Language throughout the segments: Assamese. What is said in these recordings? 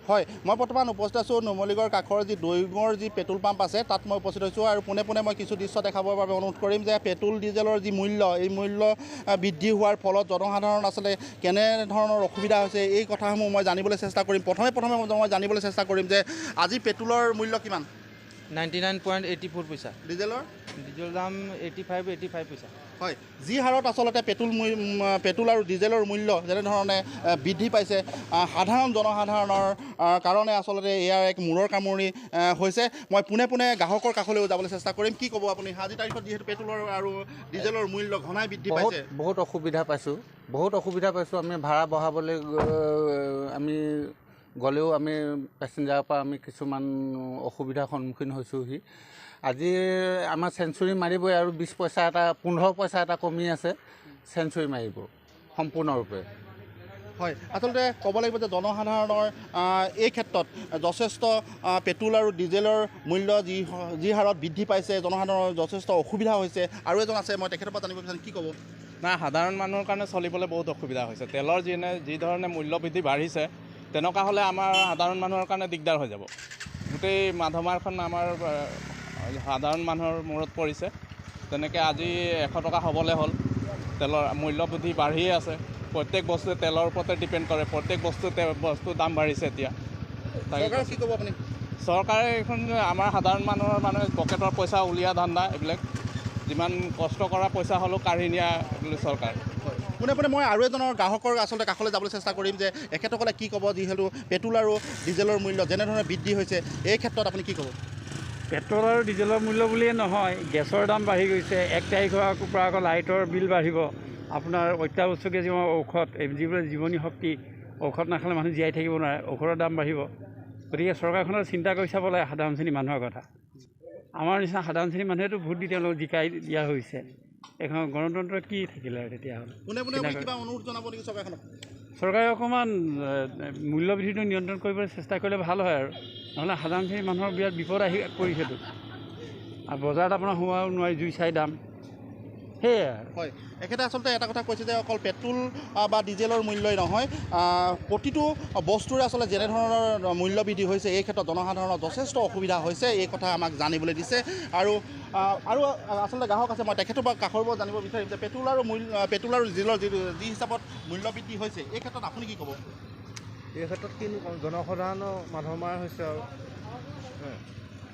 হয়, মই বৰ্তমান উপস্থিত আছোঁ নুমলীগড় কাষৰ যি দৈঙৰ যি পেট্ৰল পাম্প আছে তাত মই উপস্থিত হৈছোঁ আৰু পোনে পোনে মই কিছু দৃশ্য দেখাবৰ বাবে অনুৰোধ কৰিম যে পেট্ৰল ডিজেলৰ যি মূল্য এই মূল্য বৃদ্ধি হোৱাৰ ফলত জনসাধাৰণ আচলতে কেনেধৰণৰ অসুবিধা হৈছে এই কথাসমূহ মই জানিবলৈ চেষ্টা কৰিম। প্ৰথমে মই জানিবলৈ চেষ্টা কৰিম যে আজি পেট্ৰলৰ মূল্য কিমান? 99.84 পইচা। ডিজেলৰ দাম 85 পইচা। হয়, যি হাৰত আচলতে পেট্ৰল আৰু ডিজেলৰ মূল্য যেনেধৰণে বৃদ্ধি পাইছে সাধাৰণ জনসাধাৰণৰ কাৰণে আচলতে ইয়াৰ এক মূৰৰ কামুৰি হৈছে। মই পোনে পোনে গ্ৰাহকৰ কাষলৈও যাবলৈ চেষ্টা কৰিম। কি ক'ব আপুনি? আজিৰ তাৰিখত যিহেতু পেট্ৰলৰ আৰু ডিজেলৰ মূল্য ঘনাই বৃদ্ধি পাইছে। বহুত অসুবিধা পাইছোঁ। আমি ভাড়া বঢ়াবলৈ আমি গ'লেও আমি পেচেঞ্জাৰৰ পৰা আমি কিছুমান অসুবিধাৰ সন্মুখীন হৈছোঁহি। আজি আমাৰ চেঞ্চুৰী মাৰিবই আৰু 20 পইচা এটা 15 পইচা এটা কমি আছে, চেঞ্চুৰী মাৰিব সম্পূৰ্ণৰূপে। হয়, আচলতে ক'ব লাগিব যে জনসাধাৰণৰ এই ক্ষেত্ৰত যথেষ্ট পেট্ৰল আৰু ডিজেলৰ মূল্য যি হাৰত বৃদ্ধি পাইছে জনসাধাৰণৰ যথেষ্ট অসুবিধা হৈছে। আৰু এজন আছে, মই তেখেতৰ পৰা জানিব বিচাৰিম, কি ক'ব? নাই, সাধাৰণ মানুহৰ কাৰণে চলিবলৈ বহুত অসুবিধা হৈছে। তেলৰ যি ধৰণে মূল্য বৃদ্ধি বাঢ়িছে তেনেকুৱা হ'লে আমাৰ সাধাৰণ মানুহৰ কাৰণে দিগদাৰ হৈ যাব। গোটেই মাধমাৰখন আমাৰ সাধাৰণ মানুহৰ মূৰত পৰিছে। তেনেকৈ আজি 100 টকা হ'বলৈ হ'ল। তেলৰ মূল্য বৃদ্ধি বাঢ়িয়ে আছে। প্ৰত্যেক বস্তুৱে তেলৰ ওপৰতে ডিপেণ্ড কৰে। প্ৰত্যেক বস্তুৰ দাম বাঢ়িছে এতিয়া। চৰকাৰে কি ক'ব আপুনি? চৰকাৰে এইখন আমাৰ সাধাৰণ মানুহৰ পকেটৰ পইচা উলিওৱা ধান্দা এইবিলাক। যিমান কষ্ট কৰা পইচা হ'লেও কাঢ়ি নিয়া চৰকাৰ। পোনে পোনে মই আৰু এজনৰ গ্ৰাহকৰ আচলতে কাষলৈ যাবলৈ চেষ্টা কৰিম যে এখেতসকলে কি ক'ব যিহেতু পেট্ৰল আৰু ডিজেলৰ মূল্য যেনেধৰণে বৃদ্ধি হৈছে এই ক্ষেত্ৰত আপুনি কি ক'ব? পেট্ৰল আৰু ডিজেলৰ মূল্য বুলিয়ে নহয়, গেছৰ দাম বাঢ়ি গৈছে। 1 তাৰিখৰ পৰা আকৌ লাইটৰ বিল বাঢ়িব। আপোনাৰ অত্যাৱশ্যকীয় যিবোৰ ঔষধ, যিবোৰ জীৱনী শক্তি, ঔষধ নাখালে মানুহ জীয়াই থাকিব নোৱাৰে, ঔষধৰ দাম বাঢ়িব। গতিকে চৰকাৰখনে চিন্তা কৰি চাব লাগে সাধাৰণ শ্ৰেণীৰ মানুহৰ কথা। আমাৰ নিচিনা সাধাৰণ শ্ৰেণীৰ মানুহেতো ভোট দি তেওঁলোকক জিকাই দিয়া হৈছে। এখন গণতন্ত্ৰ কি থাকিলে আৰু তেতিয়াহ'লে? কিবা অনুৰোধ জনাব নেকি চৰকাৰখনক? চৰকাৰে অকণমান মূল্যবৃদ্ধিটো নিয়ন্ত্ৰণ কৰিবলৈ চেষ্টা কৰিলে ভাল হয় আৰু নহ'লে সাধাৰণ শ্ৰেণীৰ মানুহৰ বিৰাট বিপদ আহি পৰিছেতো। আৰু বজাৰত আপোনাৰ সোমাব নোৱাৰি, জুই চাই দাম সেয়াই আৰু। হয়, এখেতে আচলতে এটা কথা কৈছে যে অকল পেট্ৰল বা ডিজেলৰ মূল্যই নহয়, প্ৰতিটো বস্তুৰে আচলতে যেনেধৰণৰ মূল্য বৃদ্ধি হৈছে এই ক্ষেত্ৰত জনসাধাৰণৰ যথেষ্ট অসুবিধা হৈছে এই কথা আমাক জানিবলৈ দিছে। আৰু আচলতে গ্ৰাহক আছে, মই তেখেতৰ পৰা কাষৰ পৰা জানিব বিচাৰিম যে পেট্ৰল আৰু ডিজেলৰ যি হিচাপত মূল্য বৃদ্ধি হৈছে এই ক্ষেত্ৰত আপুনি কি ক'ব? এই ক্ষেত্ৰত কিনো ক'ম, জনসাধাৰণৰ মানুহ মাৰ হৈছে আৰু।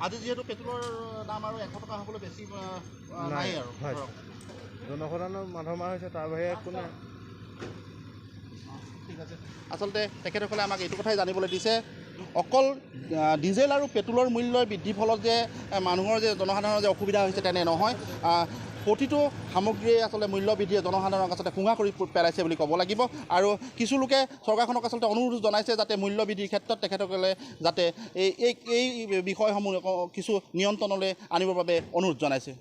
আজি যিহেতু পেট্ৰলৰ দাম আৰু 100 টকা হ'বলৈ বেছি নাই আৰু জনসাধাৰণৰ মানুহ মাৰ হৈছে, তাৰ বাহিৰে একো নাই। ঠিক আছে, আচলতে তেখেতসকলে আমাক এইটো কথাই জানিবলৈ দিছে অকল ডিজেল আৰু পেট্ৰলৰ মূল্যৰ বৃদ্ধিৰ ফলত যে মানুহৰ যে জনসাধাৰণৰ যে অসুবিধা হৈছে তেনে নহয়, প্ৰতিটো সামগ্ৰীয়ে আচলতে মূল্য বৃদ্ধিয়ে জনসাধাৰণক আচলতে শুঙা কৰি পেলাইছে বুলি ক'ব লাগিব। আৰু কিছু লোকে চৰকাৰখনক আচলতে অনুৰোধ জনাইছে যাতে মূল্য বৃদ্ধিৰ ক্ষেত্ৰত তেখেতসকলে যাতে এই বিষয়সমূহ কিছু নিয়ন্ত্ৰণলৈ আনিবৰ বাবে অনুৰোধ জনাইছে।